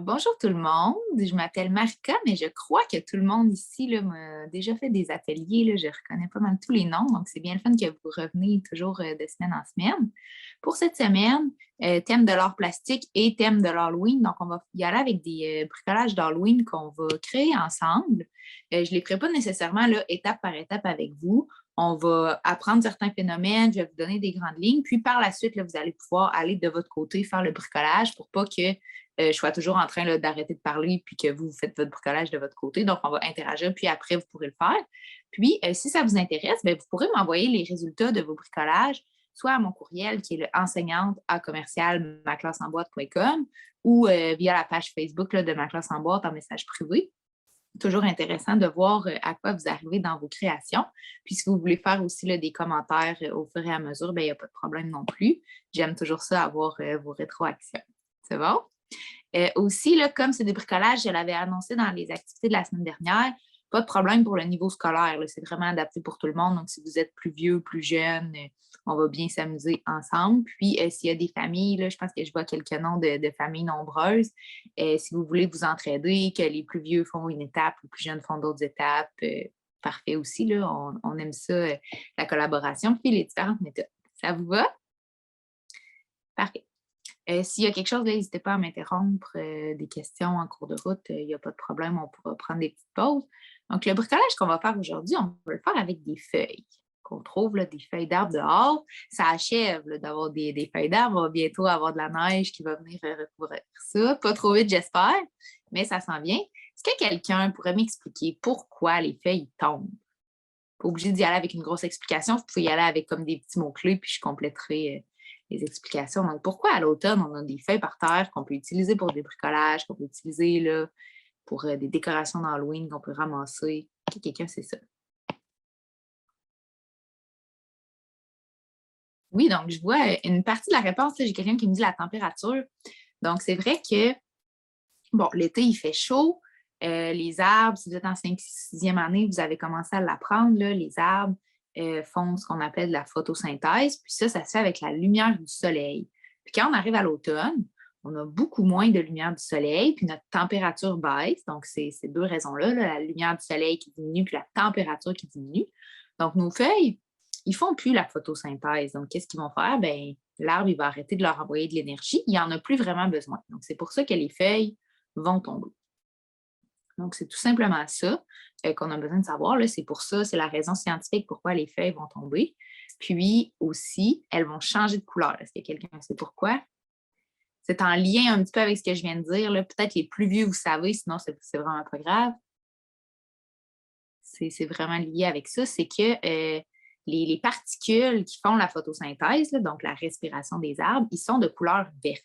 Bonjour tout le monde, je m'appelle Marika, mais je crois que tout le monde ici là, m'a déjà fait des ateliers. Là, je reconnais pas mal tous les noms, donc c'est bien le fun que vous reveniez toujours de semaine en semaine. Pour cette semaine, thème de l'art plastique et thème de l'Halloween. Donc, on va y aller avec des bricolages d'Halloween qu'on va créer ensemble. Je ne les ferai pas nécessairement là, étape par étape avec vous. On va apprendre certains phénomènes, je vais vous donner des grandes lignes, puis par la suite, là, vous allez pouvoir aller de votre côté faire le bricolage pour pas que je sois toujours en train là, d'arrêter de parler puis que vous faites votre bricolage de votre côté. Donc, on va interagir, puis après, vous pourrez le faire. Puis, si ça vous intéresse, bien, vous pourrez m'envoyer les résultats de vos bricolages, soit à mon courriel qui est le enseignante à commercial maclassesenboîte.com ou via la page Facebook là, de Ma Classe en boîte en message privé. Toujours intéressant de voir à quoi vous arrivez dans vos créations. Puis si vous voulez faire aussi là, des commentaires au fur et à mesure, bien, il n'y a pas de problème non plus. J'aime toujours ça, avoir vos rétroactions. C'est bon? Aussi, là, comme c'est des bricolages, je l'avais annoncé dans les activités de la semaine dernière, pas de problème pour le niveau scolaire. C'est vraiment adapté pour tout le monde. Donc, si vous êtes plus vieux, plus jeune, on va bien s'amuser ensemble. Puis, s'il y a des familles, là, je pense que je vois quelques noms de familles nombreuses. Si vous voulez vous entraider, que les plus vieux font une étape, les plus jeunes font d'autres étapes, parfait aussi. Là, on aime ça, la collaboration, puis les différentes méthodes. Ça vous va? Parfait. S'il y a quelque chose, n'hésitez pas à m'interrompre, des questions en cours de route, il n'y a pas de problème, on pourra prendre des petites pauses. Donc, le bricolage qu'on va faire aujourd'hui, on va le faire avec des feuilles qu'on trouve, là, des feuilles d'arbres dehors. Ça achève là, d'avoir des feuilles d'arbres. On va bientôt avoir de la neige qui va venir recouvrir ça. Pas trop vite, j'espère, mais ça s'en vient. Est-ce que quelqu'un pourrait m'expliquer pourquoi les feuilles tombent? Pas obligé d'y aller avec une grosse explication. Vous pouvez y aller avec comme des petits mots-clés, puis je compléterai les explications. Donc, pourquoi à l'automne, on a des feuilles par terre qu'on peut utiliser pour des bricolages, qu'on peut utiliser là, pour des décorations d'Halloween qu'on peut ramasser? Quelqu'un sait ça? Oui, donc je vois une partie de la réponse, là, j'ai quelqu'un qui me dit la température. Donc, c'est vrai que, bon, l'été, il fait chaud. Les arbres, si vous êtes en 5 6e année, vous avez commencé à l'apprendre, là, les arbres font ce qu'on appelle de la photosynthèse. Puis ça se fait avec la lumière du soleil. Puis quand on arrive à l'automne, on a beaucoup moins de lumière du soleil, puis notre température baisse. Donc, c'est ces deux raisons-là, là, la lumière du soleil qui diminue, puis la température qui diminue. Donc, nos feuilles, ils ne font plus la photosynthèse. Donc, qu'est-ce qu'ils vont faire? Bien, l'arbre, il va arrêter de leur envoyer de l'énergie. Il n'en a plus vraiment besoin. Donc, c'est pour ça que les feuilles vont tomber. Donc, c'est tout simplement ça qu'on a besoin de savoir. Là. C'est pour ça, c'est la raison scientifique pourquoi les feuilles vont tomber. Puis aussi, elles vont changer de couleur. Est-ce que quelqu'un sait pourquoi? C'est en lien un petit peu avec ce que je viens de dire. Là. Peut-être les plus vieux, vous savez, sinon c'est vraiment pas grave. C'est vraiment lié avec ça. C'est que les particules qui font la photosynthèse, là, donc la respiration des arbres, ils sont de couleur verte.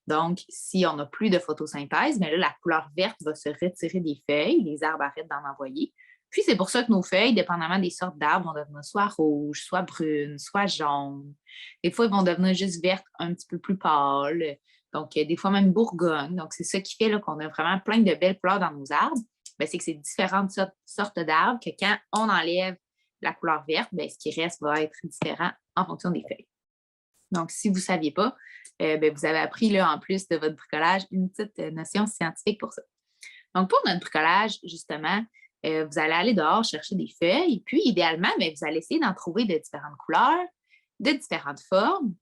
Donc, si on n'a plus de photosynthèse, mais là, la couleur verte va se retirer des feuilles, les arbres arrêtent d'en envoyer. Puis, c'est pour ça que nos feuilles, dépendamment des sortes d'arbres, vont devenir soit rouges, soit brunes, soit jaunes. Des fois, ils vont devenir juste vertes un petit peu plus pâles. Donc, des fois même bourgogne. Donc, c'est ça qui fait là, qu'on a vraiment plein de belles couleurs dans nos arbres. Bien, c'est que c'est différentes sortes d'arbres que quand on enlève la couleur verte, bien, ce qui reste va être différent en fonction des feuilles. Donc, si vous ne saviez pas, bien, vous avez appris là, en plus de votre bricolage une petite notion scientifique pour ça. Donc, pour notre bricolage, justement, vous allez aller dehors chercher des feuilles, puis idéalement, bien, vous allez essayer d'en trouver de différentes couleurs, de différentes formes,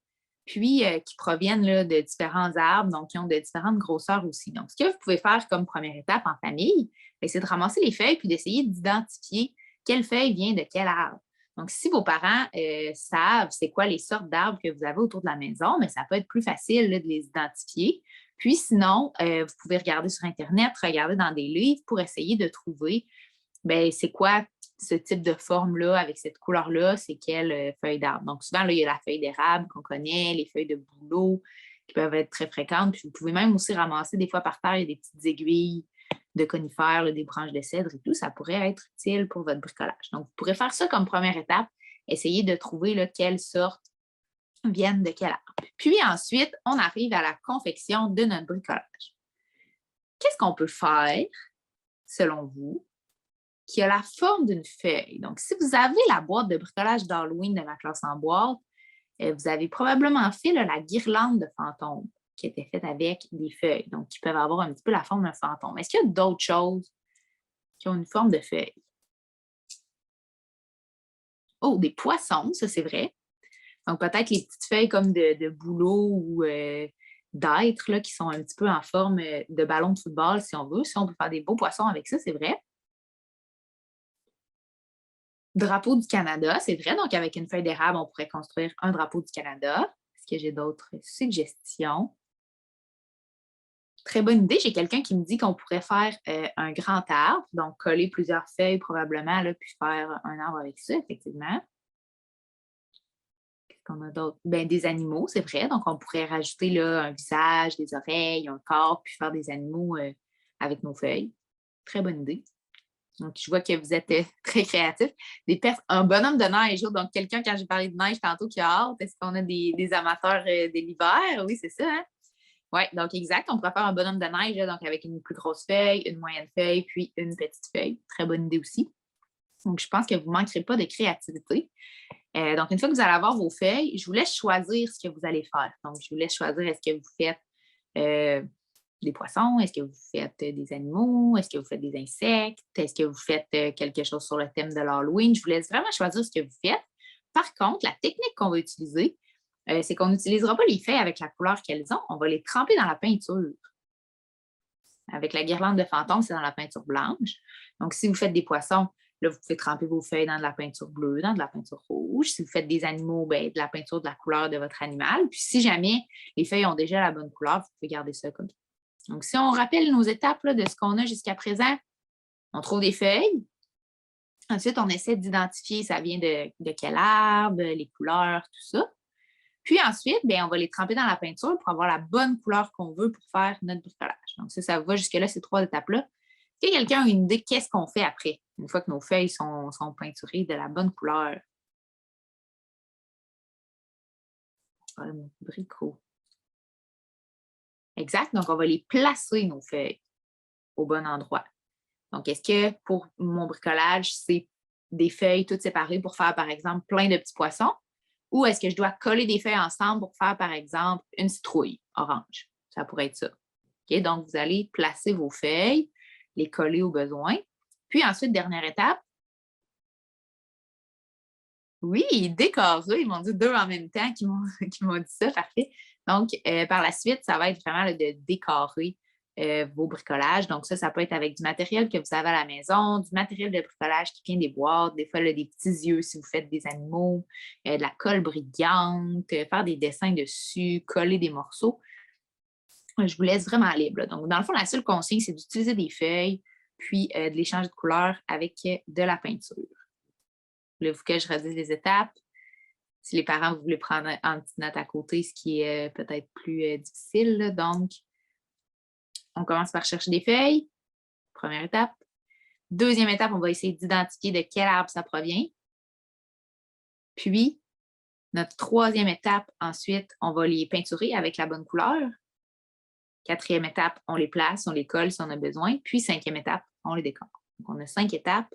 puis qui proviennent là, de différents arbres, donc qui ont de différentes grosseurs aussi. Donc, ce que vous pouvez faire comme première étape en famille, c'est de ramasser les feuilles puis d'essayer d'identifier quelle feuille vient de quel arbre. Donc, si vos parents savent c'est quoi les sortes d'arbres que vous avez autour de la maison, mais ça peut être plus facile là, de les identifier. Puis sinon, vous pouvez regarder sur Internet, regarder dans des livres pour essayer de trouver ben, c'est quoi ce type de forme-là avec cette couleur-là, c'est quelle feuille d'arbre. Donc, souvent, là, il y a la feuille d'érable qu'on connaît, les feuilles de bouleau qui peuvent être très fréquentes. Puis, vous pouvez même aussi ramasser des fois par terre, il y a des petites aiguilles de conifères, là, des branches de cèdre et tout. Ça pourrait être utile pour votre bricolage. Donc, vous pourrez faire ça comme première étape. Essayer de trouver là, quelle sorte viennent de quel arbre. Puis ensuite, on arrive à la confection de notre bricolage. Qu'est-ce qu'on peut faire, selon vous, qui a la forme d'une feuille? Donc, si vous avez la boîte de bricolage d'Halloween de Ma Classe en boîte, vous avez probablement fait là, la guirlande de fantômes. qui étaient faites avec des feuilles, donc qui peuvent avoir un petit peu la forme d'un fantôme. Est-ce qu'il y a d'autres choses qui ont une forme de feuille? Oh, des poissons, ça c'est vrai. Donc peut-être les petites feuilles comme de bouleau ou d'être là, qui sont un petit peu en forme de ballon de football, si on veut. Si on peut faire des beaux poissons avec ça, c'est vrai. Drapeau du Canada, c'est vrai. Donc, avec une feuille d'érable, on pourrait construire un drapeau du Canada. Est-ce que j'ai d'autres suggestions? Très bonne idée. J'ai quelqu'un qui me dit qu'on pourrait faire un grand arbre, donc coller plusieurs feuilles probablement, là, puis faire un arbre avec ça, effectivement. Qu'est-ce qu'on a d'autre? Ben, des animaux, c'est vrai. Donc, on pourrait rajouter là, un visage, des oreilles, un corps, puis faire des animaux avec nos feuilles. Très bonne idée. Donc, je vois que vous êtes très créatifs. Un bonhomme de neige, donc quelqu'un, quand j'ai parlé de neige tantôt, qui a hâte. Est-ce qu'on a des amateurs de l'hiver? Oui, c'est ça, hein? Oui, donc exact. On pourrait faire un bonhomme de neige, là, donc avec une plus grosse feuille, une moyenne feuille, puis une petite feuille. Très bonne idée aussi. Donc, je pense que vous ne manquerez pas de créativité. Donc, une fois que vous allez avoir vos feuilles, je vous laisse choisir ce que vous allez faire. Donc, je vous laisse choisir, est-ce que vous faites des poissons? Est-ce que vous faites des animaux? Est-ce que vous faites des insectes? Est-ce que vous faites quelque chose sur le thème de l'Halloween? Je vous laisse vraiment choisir ce que vous faites. Par contre, la technique qu'on va utiliser, c'est qu'on n'utilisera pas les feuilles avec la couleur qu'elles ont. On va les tremper dans la peinture. Avec la guirlande de fantômes, c'est dans la peinture blanche. Donc, si vous faites des poissons, là, vous pouvez tremper vos feuilles dans de la peinture bleue, dans de la peinture rouge. Si vous faites des animaux, bien, de la peinture de la couleur de votre animal. Puis, si jamais les feuilles ont déjà la bonne couleur, vous pouvez garder ça comme ça. Donc, si on rappelle nos étapes là, de ce qu'on a jusqu'à présent, on trouve des feuilles. Ensuite, on essaie d'identifier ça vient de quel arbre, les couleurs, tout ça. Puis ensuite, bien, on va les tremper dans la peinture pour avoir la bonne couleur qu'on veut pour faire notre bricolage. Donc, ça va jusque-là, ces 3 étapes-là. Est-ce que quelqu'un a une idée qu'est-ce qu'on fait après, une fois que nos feuilles sont peinturées de la bonne couleur? Mon bricot. Exact. Donc, on va les placer, nos feuilles, au bon endroit. Donc, est-ce que pour mon bricolage, c'est des feuilles toutes séparées pour faire, par exemple, plein de petits poissons? Ou est-ce que je dois coller des feuilles ensemble pour faire, par exemple, une citrouille orange? Ça pourrait être ça. OK? Donc, vous allez placer vos feuilles, les coller au besoin. Puis ensuite, dernière étape. Oui, décorer. Ils m'ont dit 2 en même temps qui m'ont dit ça. Parfait. Donc, par la suite, ça va être vraiment là, de décorer vos bricolages. Donc, ça peut être avec du matériel que vous avez à la maison, du matériel de bricolage qui vient des boîtes, des fois là, des petits yeux si vous faites des animaux, de la colle brillante, faire des dessins dessus, coller des morceaux. Je vous laisse vraiment libre. Là. Donc, dans le fond, la seule consigne, c'est d'utiliser des feuilles, puis de les changer de couleur avec de la peinture. Voulez-vous que je redise les étapes? Si les parents, vous voulez prendre en petite note à côté, ce qui est peut-être plus difficile. Là. Donc, on commence par chercher des feuilles. Première étape. Deuxième étape, on va essayer d'identifier de quel arbre ça provient. Puis, notre troisième étape, ensuite, on va les peinturer avec la bonne couleur. Quatrième étape, on les place, on les colle si on a besoin. Puis, cinquième étape, on les décore. Donc, on a 5 étapes.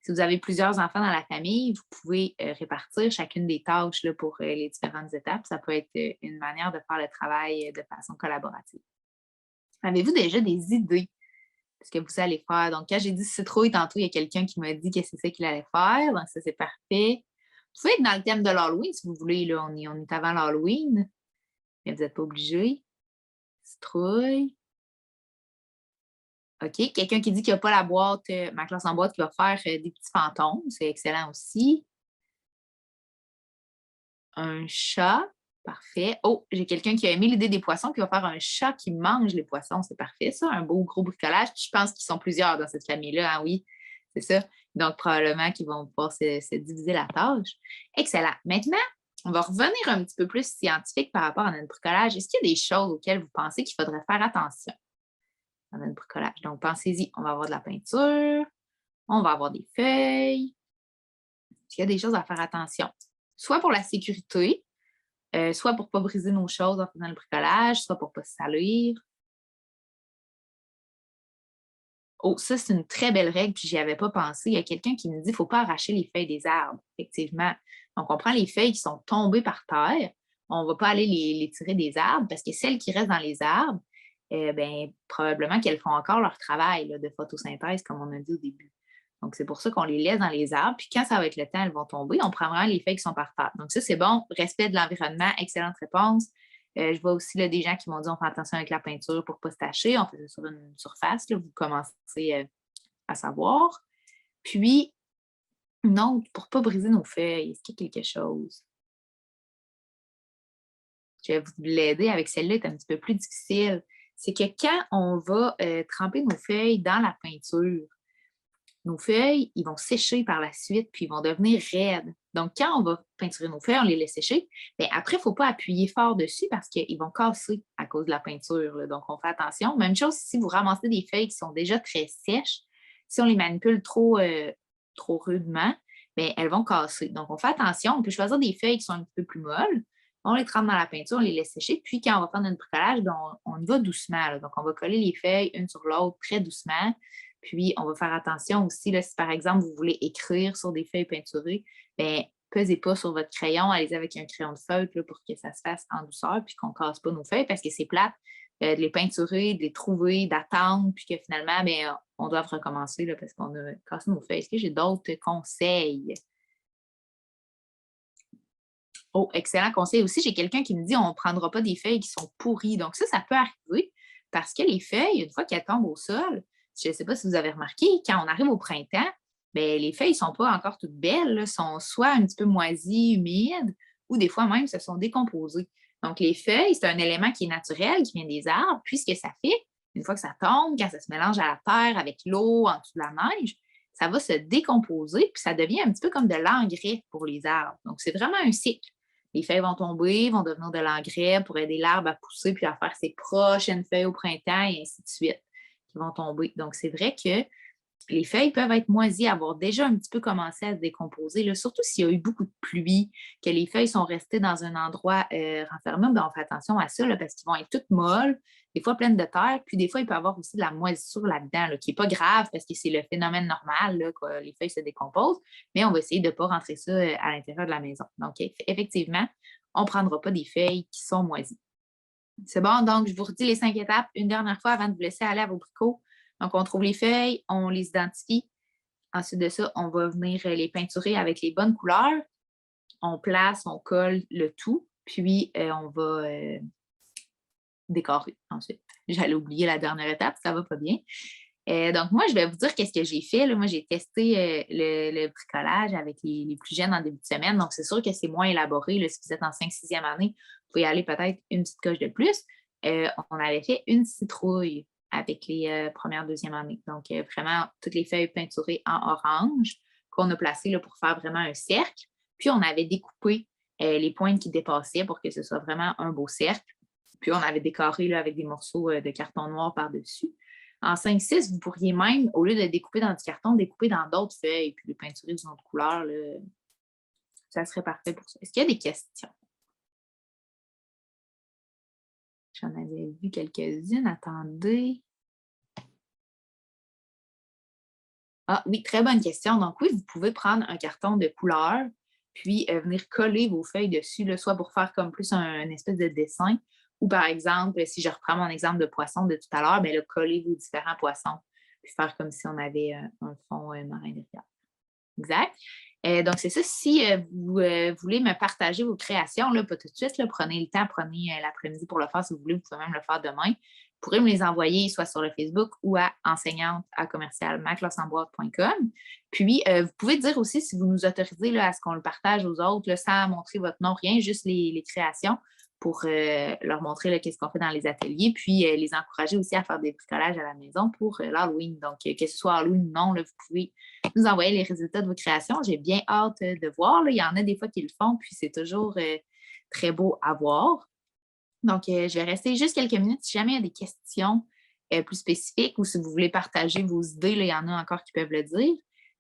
Si vous avez plusieurs enfants dans la famille, vous pouvez répartir chacune des tâches là, pour les différentes étapes. Ça peut être une manière de faire le travail de façon collaborative. Avez-vous déjà des idées de ce que vous allez faire? Donc, quand j'ai dit citrouille, tantôt, il y a quelqu'un qui m'a dit que c'est ça qu'il allait faire. Donc, ça, c'est parfait. Vous pouvez être dans le thème de l'Halloween si vous voulez. Là, on est avant l'Halloween, mais vous n'êtes pas obligé. Citrouille. OK. Quelqu'un qui dit qu'il n'y a pas la boîte, ma classe en boîte, qui va faire des petits fantômes. C'est excellent aussi. Un chat. Parfait. Oh, j'ai quelqu'un qui a aimé l'idée des poissons, qui va faire un chat qui mange les poissons. C'est parfait, ça. Un beau gros bricolage. Puis je pense qu'ils sont plusieurs dans cette famille-là. Hein, oui, c'est ça. Donc, probablement qu'ils vont pouvoir se diviser la tâche. Excellent. Maintenant, on va revenir un petit peu plus scientifique par rapport à notre bricolage. Est-ce qu'il y a des choses auxquelles vous pensez qu'il faudrait faire attention dans notre bricolage? Donc, pensez-y. On va avoir de la peinture. On va avoir des feuilles. Est-ce qu'il y a des choses à faire attention? Soit pour la sécurité, soit pour ne pas briser nos choses en faisant le bricolage, soit pour ne pas se salir. Oh, ça, c'est une très belle règle, puis j'y avais pas pensé. Il y a quelqu'un qui me dit qu'il ne faut pas arracher les feuilles des arbres, effectivement. Donc, on prend les feuilles qui sont tombées par terre, on ne va pas aller les tirer des arbres parce que celles qui restent dans les arbres, ben, probablement qu'elles font encore leur travail là, de photosynthèse, comme on a dit au début. Donc, c'est pour ça qu'on les laisse dans les arbres. Puis quand ça va être le temps, elles vont tomber. On prend vraiment les feuilles qui sont par terre. Donc, ça, c'est bon. Respect de l'environnement, excellente réponse. Je vois aussi là, des gens qui m'ont dit on fait attention avec la peinture pour ne pas se tacher. On fait ça sur une surface. Là, vous commencez à savoir. Puis, non, pour ne pas briser nos feuilles, est-ce qu'il y a quelque chose? Je vais vous l'aider avec celle-là, c'est un petit peu plus difficile. C'est que quand on va tremper nos feuilles dans la peinture, nos feuilles, ils vont sécher par la suite, puis ils vont devenir raides. Donc, quand on va peinturer nos feuilles, on les laisse sécher. Bien, après, il ne faut pas appuyer fort dessus parce qu'ils vont casser à cause de la peinture, là. Donc, on fait attention. Même chose si vous ramassez des feuilles qui sont déjà très sèches, si on les manipule trop rudement, bien, elles vont casser. Donc, on fait attention. On peut choisir des feuilles qui sont un petit peu plus molles. On les trempe dans la peinture, on les laisse sécher. Puis, quand on va faire notre bricolage, bien, on y va doucement, là. Donc, on va coller les feuilles une sur l'autre très doucement. Puis, on va faire attention aussi, là, si par exemple, vous voulez écrire sur des feuilles peinturées, bien, pesez pas sur votre crayon, allez-y avec un crayon de feutre là, pour que ça se fasse en douceur, puis qu'on ne casse pas nos feuilles, parce que c'est plate de les peinturer, de les trouver, d'attendre, puis que finalement, bien, on doit recommencer là, parce qu'on a cassé nos feuilles. Est-ce que j'ai d'autres conseils? Oh, excellent conseil aussi. J'ai quelqu'un qui me dit on ne prendra pas des feuilles qui sont pourries. Donc, ça peut arriver parce que les feuilles, une fois qu'elles tombent au sol, je ne sais pas si vous avez remarqué, quand on arrive au printemps, bien, les feuilles ne sont pas encore toutes belles, là, sont soit un petit peu moisies, humides, ou des fois même se sont décomposées. Donc, les feuilles, c'est un élément qui est naturel, qui vient des arbres. Puis, ce que ça fait, une fois que ça tombe, quand ça se mélange à la terre avec l'eau, en dessous de la neige, ça va se décomposer, puis ça devient un petit peu comme de l'engrais pour les arbres. Donc, c'est vraiment un cycle. Les feuilles vont tomber, vont devenir de l'engrais pour aider l'arbre à pousser puis à faire ses prochaines feuilles au printemps et ainsi de suite qui vont tomber. Donc, c'est vrai que les feuilles peuvent être moisies, avoir déjà un petit peu commencé à se décomposer, là, surtout s'il y a eu beaucoup de pluie, que les feuilles sont restées dans un endroit renfermé, ben on fait attention à ça là, parce qu'ils vont être toutes molles, des fois pleines de terre, puis des fois, il peut y avoir aussi de la moisissure là-dedans, là, qui n'est pas grave parce que c'est le phénomène normal, là, que les feuilles se décomposent, mais on va essayer de ne pas rentrer ça à l'intérieur de la maison. Donc, effectivement, on ne prendra pas des feuilles qui sont moisies. C'est bon, donc je vous redis les 5 étapes une dernière fois avant de vous laisser aller à vos bricots. Donc, on trouve les feuilles, on les identifie. Ensuite de ça, on va venir les peinturer avec les bonnes couleurs. On place, on colle le tout, puis on va décorer ensuite. J'allais oublier la dernière étape, ça va pas bien. Donc, moi, je vais vous dire qu'est-ce que j'ai fait, là. Moi, j'ai testé le bricolage avec les plus jeunes en début de semaine. Donc, c'est sûr que c'est moins élaboré, là. Si vous êtes en 5e, 6e année, vous pouvez y aller peut-être une petite coche de plus. On avait fait une citrouille avec les premières, 2e années. Donc, vraiment, toutes les feuilles peinturées en orange qu'on a placées là, pour faire vraiment un cercle. Puis, on avait découpé les pointes qui dépassaient pour que ce soit vraiment un beau cercle. Puis, on avait décoré là, avec des morceaux de carton noir par-dessus. En 5-6, vous pourriez même, au lieu de découper dans du carton, découper dans d'autres feuilles puis les peinturer d'une autre couleur. Là, ça serait parfait pour ça. Est-ce qu'il y a des questions? J'en avais vu quelques-unes. Attendez. Ah oui, très bonne question. Donc oui, vous pouvez prendre un carton de couleur, puis venir coller vos feuilles dessus, là, soit pour faire comme plus un espèce de dessin, ou par exemple, si je reprends mon exemple de poisson de tout à l'heure, bien là, coller vos différents poissons, puis faire comme si on avait un fond marin derrière. Exact. Donc, c'est ça. Si vous voulez me partager vos créations, là, pas tout de suite, là, prenez le temps, prenez l'après-midi pour le faire si vous voulez. Vous pouvez même le faire demain. Vous pourrez me les envoyer soit sur le Facebook ou à enseignante@commercialmaclossemboîte.com. Puis, vous pouvez dire aussi si vous nous autorisez là, à ce qu'on le partage aux autres là, sans montrer votre nom, rien, juste les créations pour leur montrer qu'est-ce qu'on fait dans les ateliers, puis les encourager aussi à faire des bricolages à la maison pour l'Halloween. Donc, que ce soit Halloween ou non, là, vous pouvez nous envoyer les résultats de vos créations. J'ai bien hâte de voir. Là. Il y en a des fois qui le font, puis c'est toujours très beau à voir. Donc, je vais rester juste quelques minutes. Si jamais il y a des questions plus spécifiques ou si vous voulez partager vos idées, là, il y en a encore qui peuvent le dire.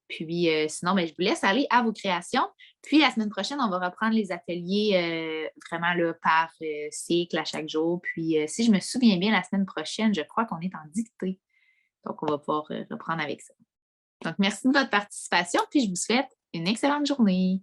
Puis, sinon, ben, je vous laisse aller à vos créations. Puis, la semaine prochaine, on va reprendre les ateliers vraiment là, par cycle à chaque jour. Puis, si je me souviens bien, la semaine prochaine, je crois qu'on est en dictée. Donc, on va pouvoir reprendre avec ça. Donc, merci de votre participation. Puis, je vous souhaite une excellente journée.